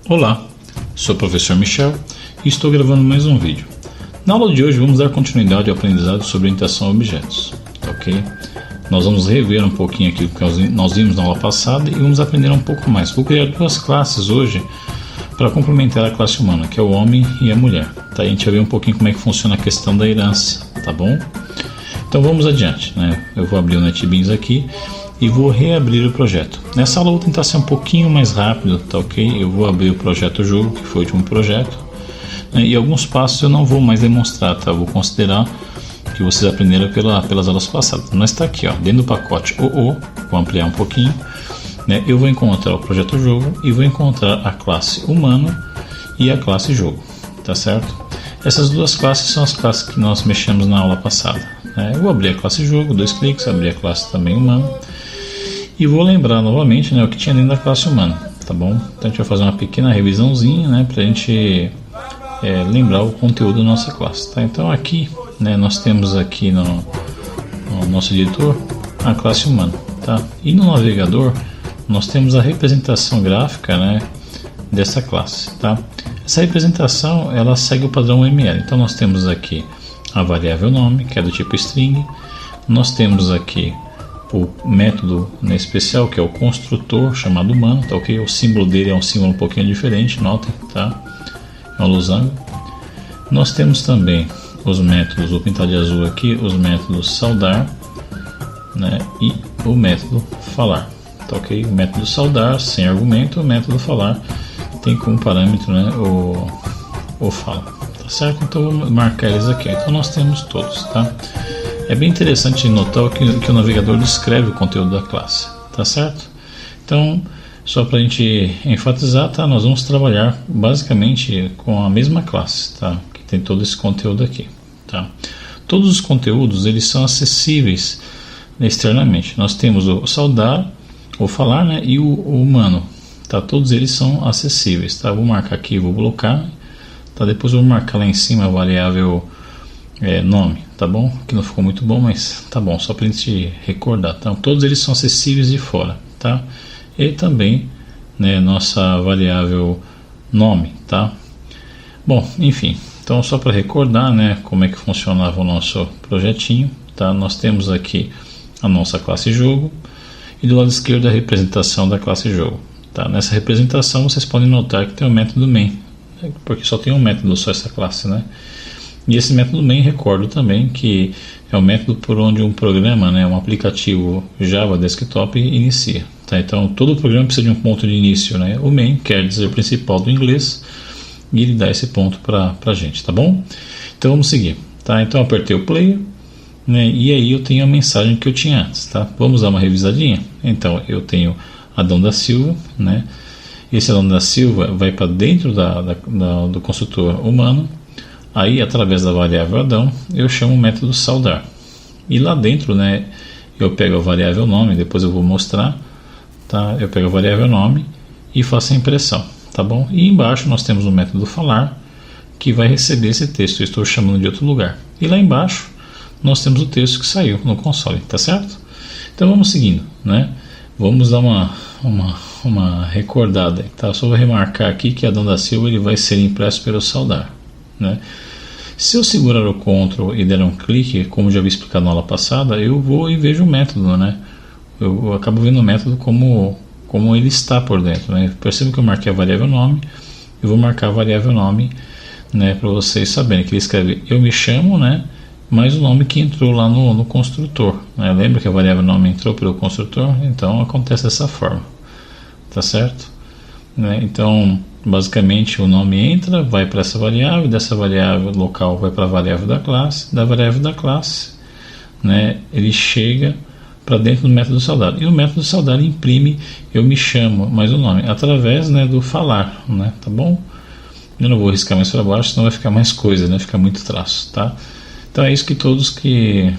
Olá, sou o professor Michel e estou gravando mais um vídeo. Na aula de hoje vamos dar continuidade ao aprendizado sobre orientação a objetos, ok? Nós vamos rever um pouquinho aquilo que nós vimos na aula passada e vamos aprender um pouco mais. Vou criar duas classes hoje para complementar a classe humana, que é o homem e a mulher. Tá? A gente vai ver um pouquinho como é que funciona a questão da herança, tá bom? Então vamos adiante, né? Eu vou abrir o NetBeans aqui e vou reabrir o projeto. Nessa aula eu vou tentar ser um pouquinho mais rápido, tá ok? Eu vou abrir o projeto jogo, que foi o último projeto, né? E alguns passos eu não vou mais demonstrar, tá? Eu vou considerar que vocês aprenderam pelas aulas passadas. Mas está aqui, ó, dentro do pacote OO, vou ampliar um pouquinho, né? Eu vou encontrar o projeto jogo e vou encontrar a classe humano e a classe jogo, tá certo? Essas duas classes são as classes que nós mexemos na aula passada, né? Eu vou abrir a classe jogo, 2 cliques, abrir a classe também humano. E vou lembrar novamente, né, o que tinha dentro da classe humana, tá bom? Então a gente vai fazer uma pequena revisãozinha, né, para a gente lembrar o conteúdo da nossa classe, tá? Então aqui, né, nós temos aqui no nosso editor a classe humana, tá? E no navegador nós temos a representação gráfica, né, dessa classe, tá? Essa representação ela segue o padrão UML. Então nós temos aqui a variável nome, que é do tipo string. Nós temos aqui o método, né, especial, que é o construtor chamado humano, tá ok? O símbolo dele é um símbolo um pouquinho diferente, notem, tá? É um losango. Nós temos também os métodos, vou pintar de azul aqui, os métodos saudar, né, e o método falar, tá ok? O método saudar sem argumento, o método falar tem como parâmetro, né, o fala, tá certo? Então vou marcar eles aqui. Então nós temos todos, tá? É bem interessante notar que o navegador descreve o conteúdo da classe, tá certo? Então, só para a gente enfatizar, tá? Nós vamos trabalhar basicamente com a mesma classe, tá? Que tem todo esse conteúdo aqui, tá? Todos os conteúdos, eles são acessíveis externamente. Nós temos o saudar, o falar, né? E o humano, tá? Todos eles são acessíveis, tá? Vou marcar aqui, vou blocar, tá? Depois eu vou marcar lá em cima a variável nome, tá bom? Que não ficou muito bom, mas tá bom, só para a gente recordar. Então, todos eles são acessíveis de fora, tá? E também, né, nossa variável nome, tá? Bom, enfim, então só para recordar, né, como é que funcionava o nosso projetinho, tá? Nós temos aqui a nossa classe jogo e do lado esquerdo a representação da classe jogo, tá? Nessa representação vocês podem notar que tem o método main, né, porque só tem um método só essa classe, né? E esse método main, recordo também que é o método por onde um programa, né, um aplicativo Java Desktop inicia, tá? Então todo programa precisa de um ponto de início, né? O main quer dizer o principal do inglês e ele dá esse ponto para a gente, tá bom? Então vamos seguir, tá? Então eu apertei o play, né, e aí eu tenho a mensagem que eu tinha antes, tá? Vamos dar uma revisadinha? Então eu tenho Adão da Silva, né? Esse Adão da Silva vai para dentro do construtor humano. Aí, através da variável Adão, eu chamo o método saudar. E lá dentro, né, eu pego a variável nome, depois eu vou mostrar, tá? Eu pego a variável nome e faço a impressão, tá bom? E embaixo nós temos o método falar, que vai receber esse texto, eu estou chamando de outro lugar. E lá embaixo, nós temos o texto que saiu no console, tá certo? Então vamos seguindo, né? Vamos dar uma recordada, tá? Só vou remarcar aqui que Adão da Silva ele vai ser impresso pelo saudar, né? Se eu segurar o Ctrl e der um clique, como já havia explicado na aula passada, eu vou e vejo o método, né? Eu acabo vendo o método como ele está por dentro, né? Perceba que eu marquei a variável nome, eu vou marcar a variável nome, né, para vocês saberem que ele escreve eu me chamo, né, mais o nome que entrou lá no construtor, né? Lembra que a variável nome entrou pelo construtor? Então acontece dessa forma, tá certo? Né? Então basicamente o nome entra, vai para essa variável, dessa variável local vai para a variável da classe, né, ele chega para dentro do método saudar, e o método saudar imprime eu me chamo mais o nome, através, né, do falar, né, tá bom? Eu não vou riscar mais para baixo, senão vai ficar mais coisa, né, ficar muito traço, tá? Então é isso que todos que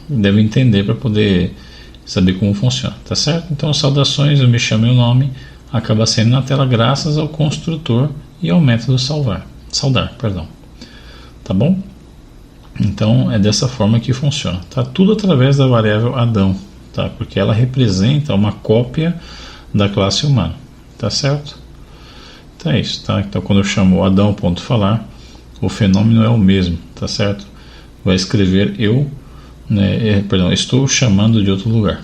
devem entender para poder saber como funciona, tá certo? Então saudações, eu me chamo e o nome acaba sendo na tela graças ao construtor e ao método saudar, tá bom? Então é dessa forma que funciona, tá? Tudo através da variável Adão, tá? Porque ela representa uma cópia da classe humana, tá certo? Então é isso, tá? Então quando eu chamo Adão.falar, o fenômeno é o mesmo, tá certo? Vai escrever eu, né, estou chamando de outro lugar,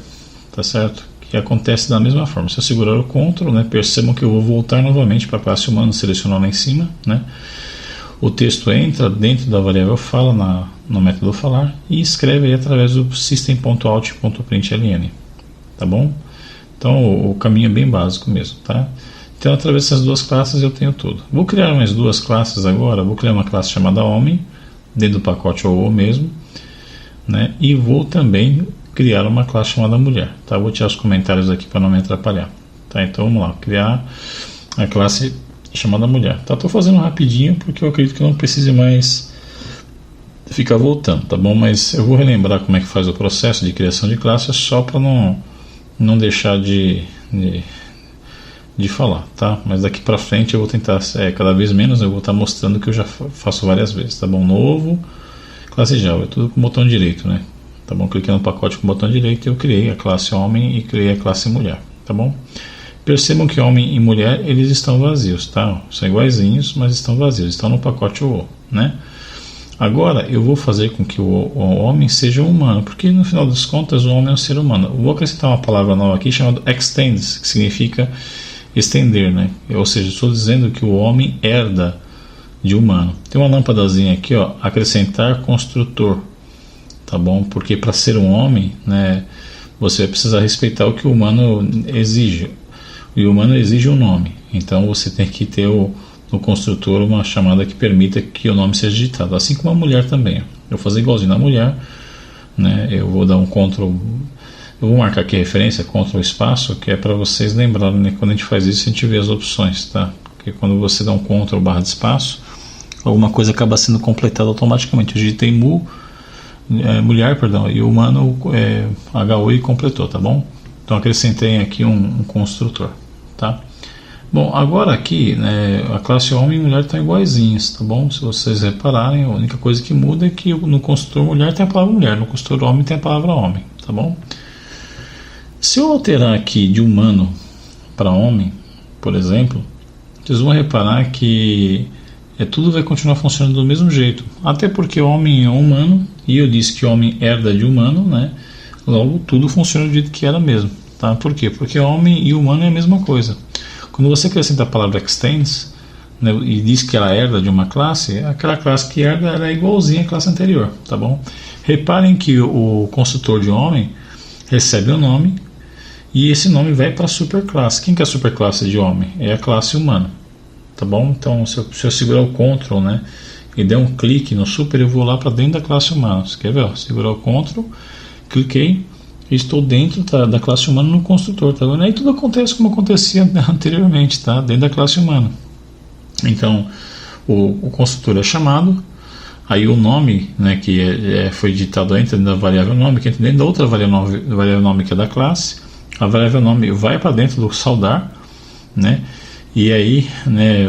tá certo? Que acontece da mesma forma. Se eu segurar o Ctrl, né, percebam que eu vou voltar novamente para a classe humana, selecionar lá em cima, né? O texto entra dentro da variável fala no método falar e escreve aí através do system.out.println, tá bom? Então o caminho é bem básico mesmo, tá? Então através dessas duas classes eu tenho tudo. Vou criar mais duas classes agora. Vou criar uma classe chamada homem, dentro do pacote OO mesmo, né? E vou também criar uma classe chamada mulher, tá? Vou tirar os comentários aqui para não me atrapalhar, tá? Então vamos lá, criar a classe chamada mulher, tá? Estou fazendo rapidinho porque eu acredito que eu não precise mais ficar voltando, tá bom? Mas eu vou relembrar como é que faz o processo de criação de classe só para não deixar de falar, tá? Mas daqui para frente eu vou tentar, cada vez menos eu vou estar mostrando que eu já faço várias vezes, tá bom? Novo, classe Java, é tudo com o botão direito, né? Tá bom? Cliquei no pacote com o botão direito e eu criei a classe homem e criei a classe mulher, tá bom? Percebam que homem e mulher, eles estão vazios, tá? São iguaizinhos, mas estão vazios, estão no pacote OO, né? Agora eu vou fazer com que o homem seja humano, porque no final das contas o homem é um ser humano. Eu vou acrescentar uma palavra nova aqui chamada extends, que significa estender, né? Ou seja, estou dizendo que o homem herda de humano. Tem uma lâmpadazinha aqui, ó, acrescentar construtor, tá bom? Porque para ser um homem, né, você vai precisar respeitar o que o humano exige. E o humano exige um nome, então você tem que ter no construtor uma chamada que permita que o nome seja digitado, assim como a mulher também. Eu vou fazer igualzinho na mulher, né? Eu vou dar um Ctrl, eu vou marcar aqui a referência, Ctrl espaço, que é para vocês lembrarem, né? Quando a gente faz isso a gente vê as opções, tá? Porque quando você dá um Ctrl barra de espaço, alguma coisa acaba sendo completada automaticamente. Eu digitei mulher, e o humano HU e completou, tá bom? Então acrescentei aqui um construtor, tá? Bom, agora aqui, né, a classe homem e mulher estão iguaizinhas, tá bom? Se vocês repararem, a única coisa que muda é que no construtor mulher tem a palavra mulher, no construtor homem tem a palavra homem, tá bom? Se eu alterar aqui de humano para homem, por exemplo, vocês vão reparar que tudo vai continuar funcionando do mesmo jeito, até porque homem é humano, e eu disse que homem herda de humano, né? Logo tudo funciona do jeito que era mesmo, tá? Por quê? Porque homem e humano é a mesma coisa. Quando você acrescenta a palavra extends, né, e diz que ela herda de uma classe, aquela classe que herda ela é igualzinha à classe anterior, tá bom? Reparem que o construtor de homem recebe o nome e esse nome vai para a superclasse. Quem que é a superclasse de homem? É a classe humana, tá bom? Então se eu segurar o Ctrl, né, e der um clique no super, eu vou lá para dentro da classe humana. Você quer ver? Ó, segurar o Ctrl, cliquei, estou dentro da classe humana no construtor, tá vendo? Aí tudo acontece como acontecia anteriormente, tá? Dentro da classe humana. Então, o construtor é chamado, aí o nome, né, que foi digitado entra dentro da variável nome, que entra dentro da outra variável nome que é da classe. A variável nome vai para dentro do saudar, né? E aí, né,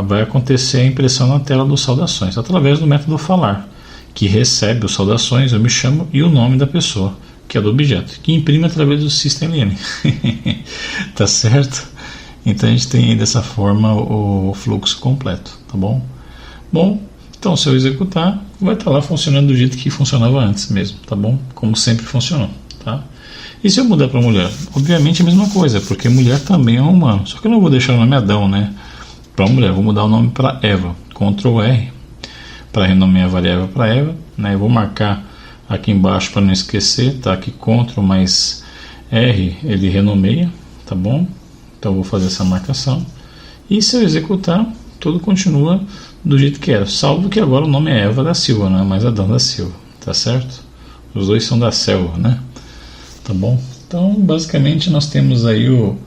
vai acontecer a impressão na tela dos saudações, através do método falar, que recebe os saudações, eu me chamo e o nome da pessoa, que é do objeto, que imprime através do systemln. Tá certo? Então a gente tem aí dessa forma o fluxo completo, tá bom? Bom, então se eu executar, vai estar lá funcionando do jeito que funcionava antes mesmo, tá bom? Como sempre funcionou, tá? E se eu mudar para mulher? Obviamente a mesma coisa, porque mulher também é um humano, só que eu não vou deixar o nome Adão, né? Para mulher, vou mudar o nome para Eva, Ctrl R, para renomear a variável para Eva, né? Eu vou marcar aqui embaixo para não esquecer, tá? Aqui Ctrl mais R, ele renomeia, tá bom? Então eu vou fazer essa marcação. E se eu executar, tudo continua do jeito que era, salvo que agora o nome é Eva da Silva, não é mais Adão da Silva, tá certo? Os dois são da selva, né? Tá bom? Então basicamente nós temos aí o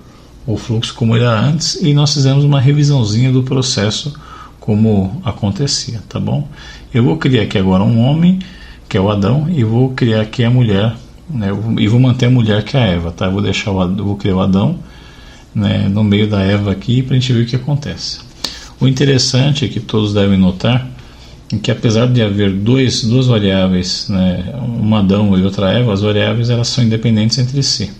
fluxo como era antes e nós fizemos uma revisãozinha do processo como acontecia, tá bom? Eu vou criar aqui agora um homem, que é o Adão, e vou criar aqui a mulher, né? E vou manter a mulher, que é a Eva, tá? Eu vou criar o Adão, né, no meio da Eva aqui, para a gente ver o que acontece. O interessante é que todos devem notar que apesar de haver duas variáveis, né, uma Adão e outra Eva, as variáveis elas são independentes entre si.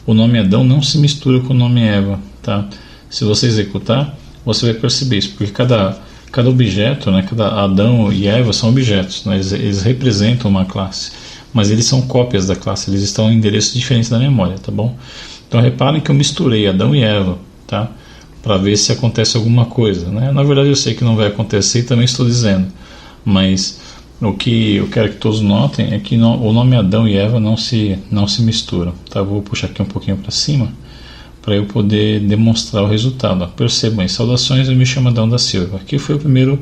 O nome Adão não se mistura com o nome Eva, tá? Se você executar, você vai perceber isso, porque cada objeto, né, cada Adão e Eva são objetos, né, eles representam uma classe, mas eles são cópias da classe, eles estão em endereços diferentes da memória, tá bom? Então reparem que eu misturei Adão e Eva, tá? Para ver se acontece alguma coisa, né? Na verdade eu sei que não vai acontecer e também estou dizendo, mas o que eu quero que todos notem é que o nome Adão e Eva não se misturam, tá? Vou puxar aqui um pouquinho para cima para eu poder demonstrar o resultado. Ó, percebam aí, saudações, eu me chamo Adão da Silva. Aqui foi o primeiro,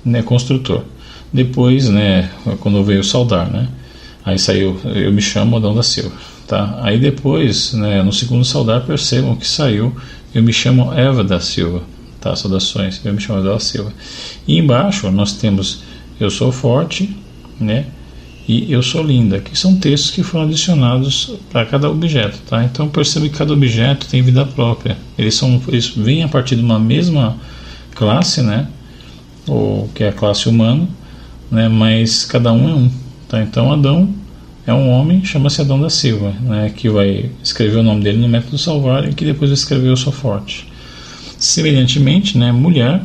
né, construtor. Depois, né, quando veio saudar, né, aí saiu, eu me chamo Adão da Silva. Tá? Aí depois, né, no segundo saudar, percebam que saiu, eu me chamo Eva da Silva. Tá? Saudações, eu me chamo Eva da Silva. E embaixo nós temos eu sou forte, né, e eu sou linda, que são textos que foram adicionados para cada objeto, tá? Então perceba que cada objeto tem vida própria. Eles vêm a partir de uma mesma classe, né? Ou que é a classe humano, né? Mas cada um é um, tá? Então Adão é um homem, chama-se Adão da Silva, né? Que vai escrever o nome dele no método salvar e que depois vai escrever eu sou forte. Semelhantemente, né? Mulher,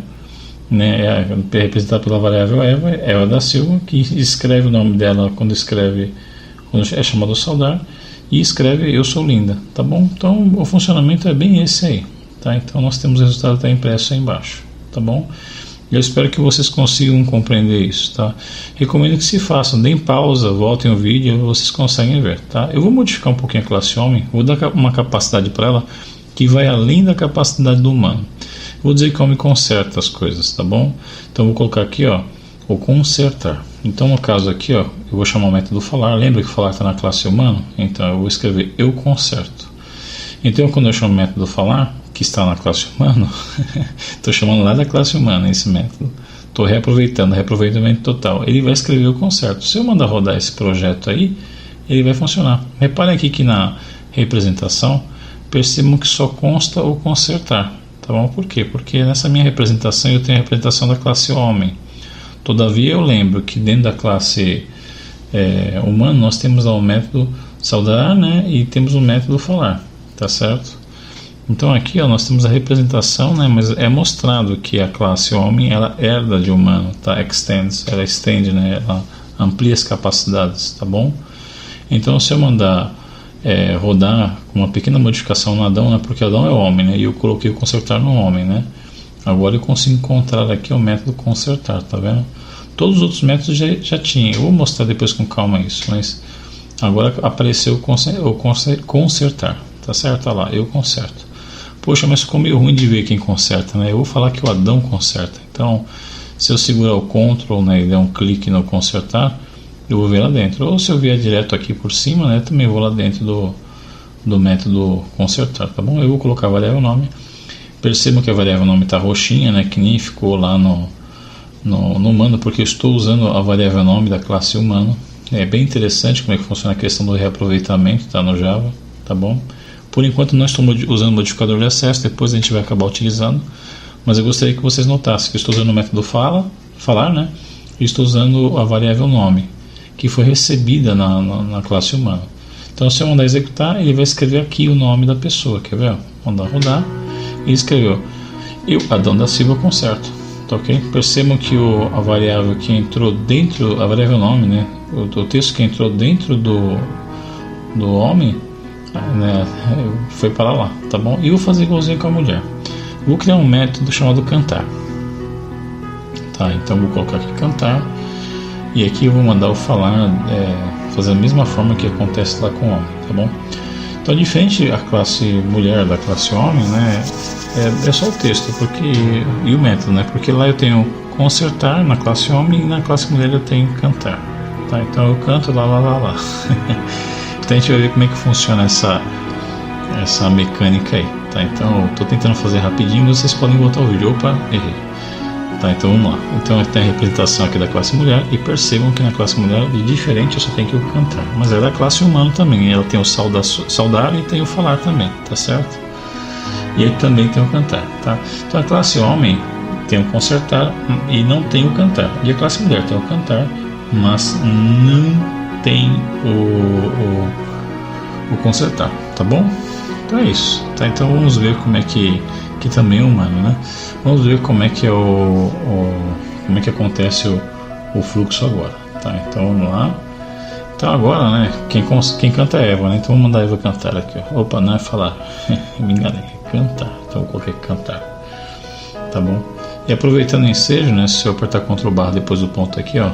né, é representada pela variável Eva da Silva, que escreve o nome dela quando é chamado saudar, e escreve eu sou linda, tá bom? Então o funcionamento é bem esse aí, tá? Então nós temos o resultado tá impresso aí embaixo, tá bom? Eu espero que vocês consigam compreender isso, tá? Recomendo que se façam, deem pausa, voltem o vídeo e vocês conseguem ver, tá? Eu vou modificar um pouquinho a classe homem, vou dar uma capacidade para ela que vai além da capacidade do humano. Vou dizer que o homem conserta as coisas, tá bom? Então vou colocar aqui, ó, o consertar. Então no caso aqui, ó, eu vou chamar o método falar. Lembra que falar está na classe humano? Então eu vou escrever eu conserto. Então quando eu chamo o método falar, que está na classe humano, estou chamando lá da classe humana esse método. Estou reaproveitamento total. Ele vai escrever o conserto. Se eu mandar rodar esse projeto aí, ele vai funcionar. Reparem aqui que na representação, percebam que só consta o consertar. Tá bom? Por quê? Porque nessa minha representação eu tenho a representação da classe homem. Todavia eu lembro que dentro da classe humano nós temos o método saudar, né? E temos o método falar, tá certo? Então aqui, ó, nós temos a representação, né? Mas é mostrado que a classe homem ela herda de humano, tá? Ela estende, né? Ela amplia as capacidades, tá bom? Então se eu mandar rodar com uma pequena modificação no Adão, né, porque Adão é homem, né, e eu coloquei o consertar no homem, né. Agora eu consigo encontrar aqui o método consertar, tá vendo? Todos os outros métodos já tinha. Eu vou mostrar depois com calma isso, mas agora apareceu o consertar, tá certo? Olha lá, eu conserto. Poxa, mas ficou meio ruim de ver quem conserta, né? Eu vou falar que o Adão conserta. Então, se eu segurar o Ctrl, né, e der um clique no consertar, eu vou ver lá dentro. Ou se eu vier direto aqui por cima, né, também vou lá dentro do método consertar, tá bom? Eu vou colocar a variável nome. Percebam que a variável nome está roxinha, né, que nem ficou lá no humano, porque eu estou usando a variável nome da classe humano. É bem interessante como é que funciona a questão do reaproveitamento, tá, no Java, tá bom? Por enquanto não estou usando o modificador de acesso, depois a gente vai acabar utilizando, mas eu gostaria que vocês notassem que eu estou usando o método falar, né, e estou usando a variável nome, que foi recebida na classe humana. Então se eu mandar executar, ele vai escrever aqui o nome da pessoa, quer ver? Mandar rodar, e escreveu eu, Adão da Silva, conserto, tá ok? Percebam que a variável que entrou dentro, a variável nome, né, o texto que entrou dentro do homem, né, foi para lá, tá bom? E eu vou fazer igualzinho com a mulher. Vou criar um método chamado cantar, tá? Então vou colocar aqui cantar. E aqui eu vou mandar o falar, fazer a mesma forma que acontece lá com o homem, tá bom? Então, diferente a classe mulher da classe homem, né, é só o texto e o método, né? Porque lá eu tenho consertar na classe homem e na classe mulher eu tenho cantar, tá? Então eu canto lá. Então a gente vai ver como é que funciona essa mecânica aí, tá? Então eu estou tentando fazer rapidinho, vocês podem voltar o vídeo. Opa, errei. Tá, então vamos lá. Então tem a representação aqui da classe mulher e percebam que na classe mulher de diferente eu só tenho que o cantar, mas é da classe humana também, ela tem o saudar e tem o falar também, tá certo? E ele também tem o cantar, tá? Então a classe homem tem o consertar e não tem o cantar, e a classe mulher tem o cantar, mas não tem o consertar, tá bom? Então é isso, tá? Então vamos ver como é que que também é humano, né? Vamos ver como é que é como é que acontece o fluxo agora, tá? Então vamos lá. Então agora, né? Quem canta é Eva, né? Então vamos mandar a Eva cantar aqui, ó. Opa, não é falar, me enganei, cantar. Então eu coloquei cantar, tá bom? E aproveitando o ensejo, né? Se eu apertar Ctrl barra depois do ponto aqui, ó,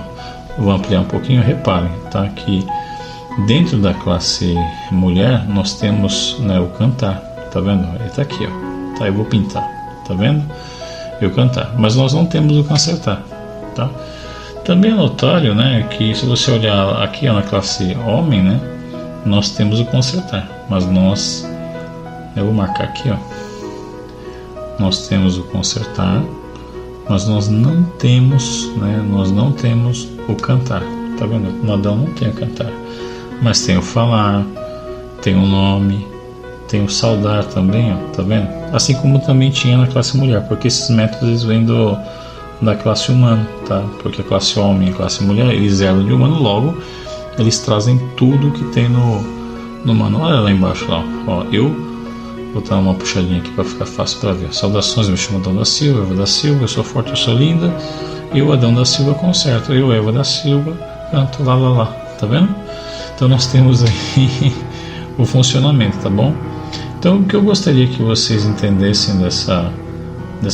eu vou ampliar um pouquinho. Reparem, tá? Que dentro da classe mulher nós temos, né, o cantar, tá vendo? Ele tá aqui, ó. Tá, eu vou pintar, tá vendo? Eu cantar, mas nós não temos o consertar, tá? Também é notório, né, que se você olhar aqui, ó, na classe homem, né, nós temos o consertar, mas eu vou marcar aqui, ó, nós temos o consertar, mas nós não temos, né, o cantar, tá vendo? No Adão não tem o cantar, mas tem o falar, tem o nome, tem o saudar também, ó, tá vendo? Assim como também tinha na classe mulher, porque esses métodos vêm da classe humana, tá? Porque a classe homem e a classe mulher, eles eram de humano, logo eles trazem tudo que tem no manual. Olha lá embaixo, lá, ó, eu vou dar uma puxadinha aqui para ficar fácil para ver. Saudações, eu me chamo Adão da Silva, Eva da Silva, eu sou forte, eu sou linda, eu, Adão da Silva, conserto, eu, Eva da Silva, canto, lá, tá vendo? Então nós temos aí o funcionamento, tá bom? Então o que eu gostaria que vocês entendessem dessa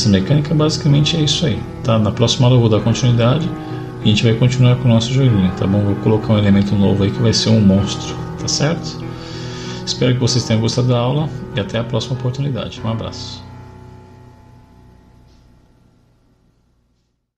mecânica basicamente é isso aí, tá? Na próxima aula eu vou dar continuidade e a gente vai continuar com o nosso joguinho, tá bom? Vou colocar um elemento novo aí que vai ser um monstro, tá certo? Espero que vocês tenham gostado da aula e até a próxima oportunidade. Um abraço.